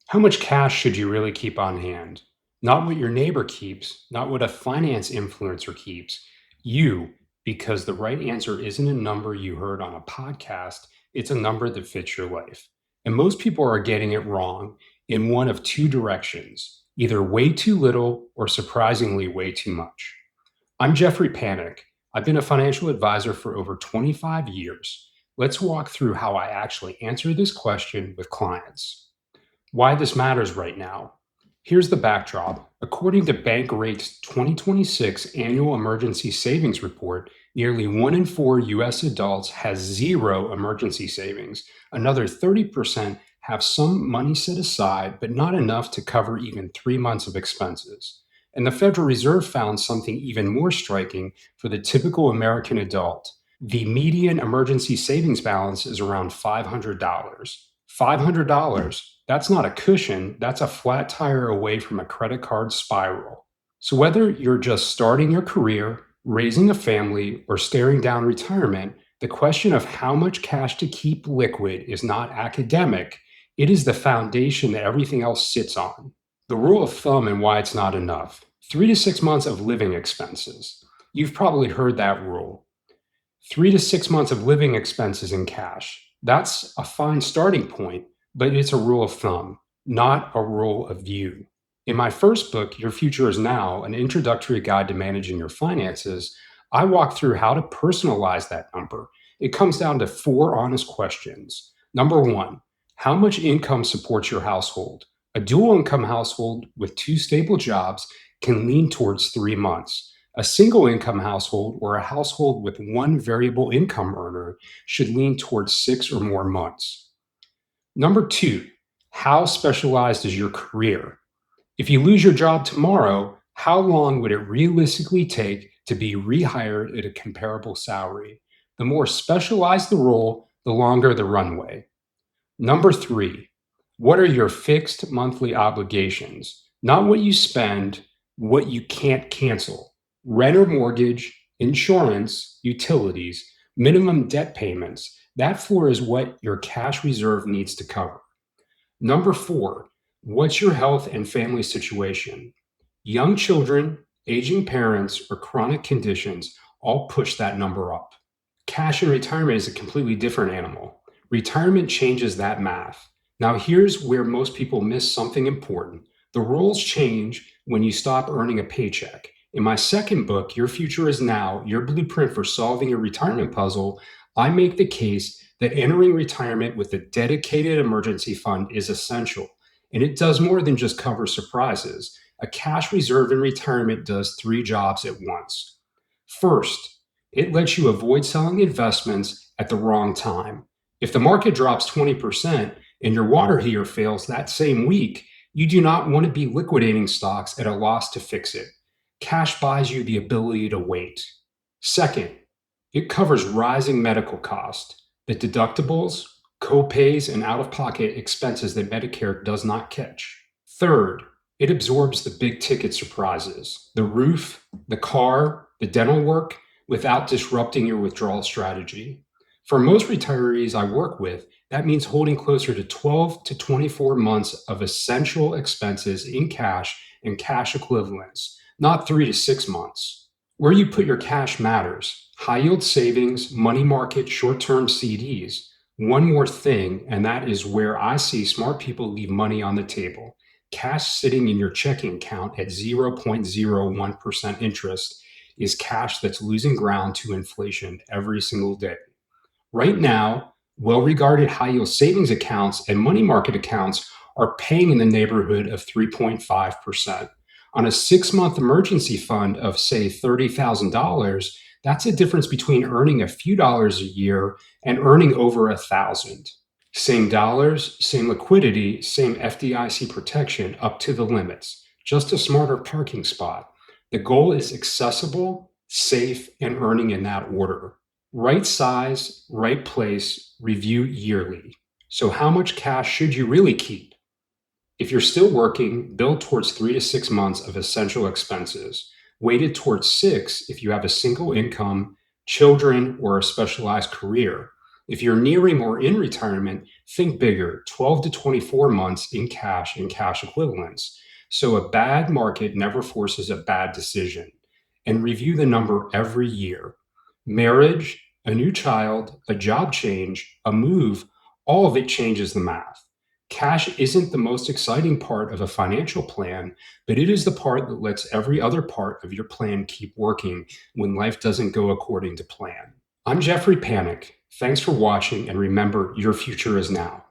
How much cash should you really keep on hand? Not what your neighbor keeps, not what a finance influencer keeps. You, because the right answer isn't a number you heard on a podcast, it's a number that fits your life. And most people are getting it wrong in one of two directions, either way too little or surprisingly way too much. I'm Jeffrey Panic. I've been a financial advisor for over 25 years. Let's walk through how I actually answer this question with clients. Why this matters right now. Here's the backdrop. According to Bankrate's 2026 Annual Emergency Savings Report, nearly 1 in 4 US adults has zero emergency savings. Another 30% have some money set aside, but not enough to cover even 3 months of expenses. And the Federal Reserve found something even more striking for the typical American adult. The median emergency savings balance is around $500. $500, that's not a cushion, that's a flat tire away from a credit card spiral. So, whether you're just starting your career, raising a family, or staring down retirement, the question of how much cash to keep liquid is not academic, it is the foundation that everything else sits on. The rule of thumb and why it's not enough: 3 to 6 months of living expenses. You've probably heard that rule. 3 to 6 months of living expenses in cash. That's a fine starting point, but it's a rule of thumb, not a rule of view. In my first book, Your Future is Now, an introductory guide to managing your finances, I walk through how to personalize that number. It comes down to four honest questions. Number one, how much income supports your household? A dual income household with two stable jobs can lean towards 3 months. A single income household or a household with one variable income earner should lean towards 6 or more months. Number two, how specialized is your career? If you lose your job tomorrow, how long would it realistically take to be rehired at a comparable salary? The more specialized the role, the longer the runway. Number three, what are your fixed monthly obligations? Not what you spend, what you can't cancel. Rent or mortgage, insurance, utilities, minimum debt payments. That floor is what your cash reserve needs to cover. Number four, what's your health and family situation? Young children, aging parents, or chronic conditions all push that number up. Cash in retirement is a completely different animal. Retirement changes that math. Now, here's where most people miss something important. The rules change when you stop earning a paycheck. In my second book, Your Future is Now, Your Blueprint for Solving Your Retirement Puzzle, I make the case that entering retirement with a dedicated emergency fund is essential. And it does more than just cover surprises. A cash reserve in retirement does three jobs at once. First, it lets you avoid selling investments at the wrong time. If the market drops 20% and your water heater fails that same week, you do not want to be liquidating stocks at a loss to fix it. Cash buys you the ability to wait. Second, it covers rising medical costs, the deductibles, co-pays, and out-of-pocket expenses that Medicare does not catch. Third, it absorbs the big ticket surprises, the roof, the car, the dental work, without disrupting your withdrawal strategy. For most retirees I work with, that means holding closer to 12 to 24 months of essential expenses in cash and cash equivalents, not 3 to 6 months. Where you put your cash matters. High yield savings, money market, short term CDs. One more thing, and that is where I see smart people leave money on the table. Cash sitting in your checking account at 0.01% interest is cash that's losing ground to inflation every single day. Right now, well regarded high yield savings accounts and money market accounts are paying in the neighborhood of 3.5%. On a 6 month emergency fund of, say, $30,000, that's a difference between earning a few dollars a year and earning over $1,000. Same dollars, same liquidity, same FDIC protection up to the limits, just a smarter parking spot. The goal is accessible, safe, and earning in that order. Right size, right place, review yearly. So, how much cash should you really keep? If you're still working, build towards 3 to 6 months of essential expenses, weighted towards 6 if you have a single income, children, or a specialized career. If you're nearing or in retirement, think bigger, 12 to 24 months in cash and cash equivalents. So a bad market never forces a bad decision. And review the number every year. Marriage, a new child, a job change, a move, all of it changes the math. Cash isn't the most exciting part of a financial plan, but it is the part that lets every other part of your plan keep working when life doesn't go according to plan. I'm Jeffrey Panic. Thanks for watching, and remember, your future is now.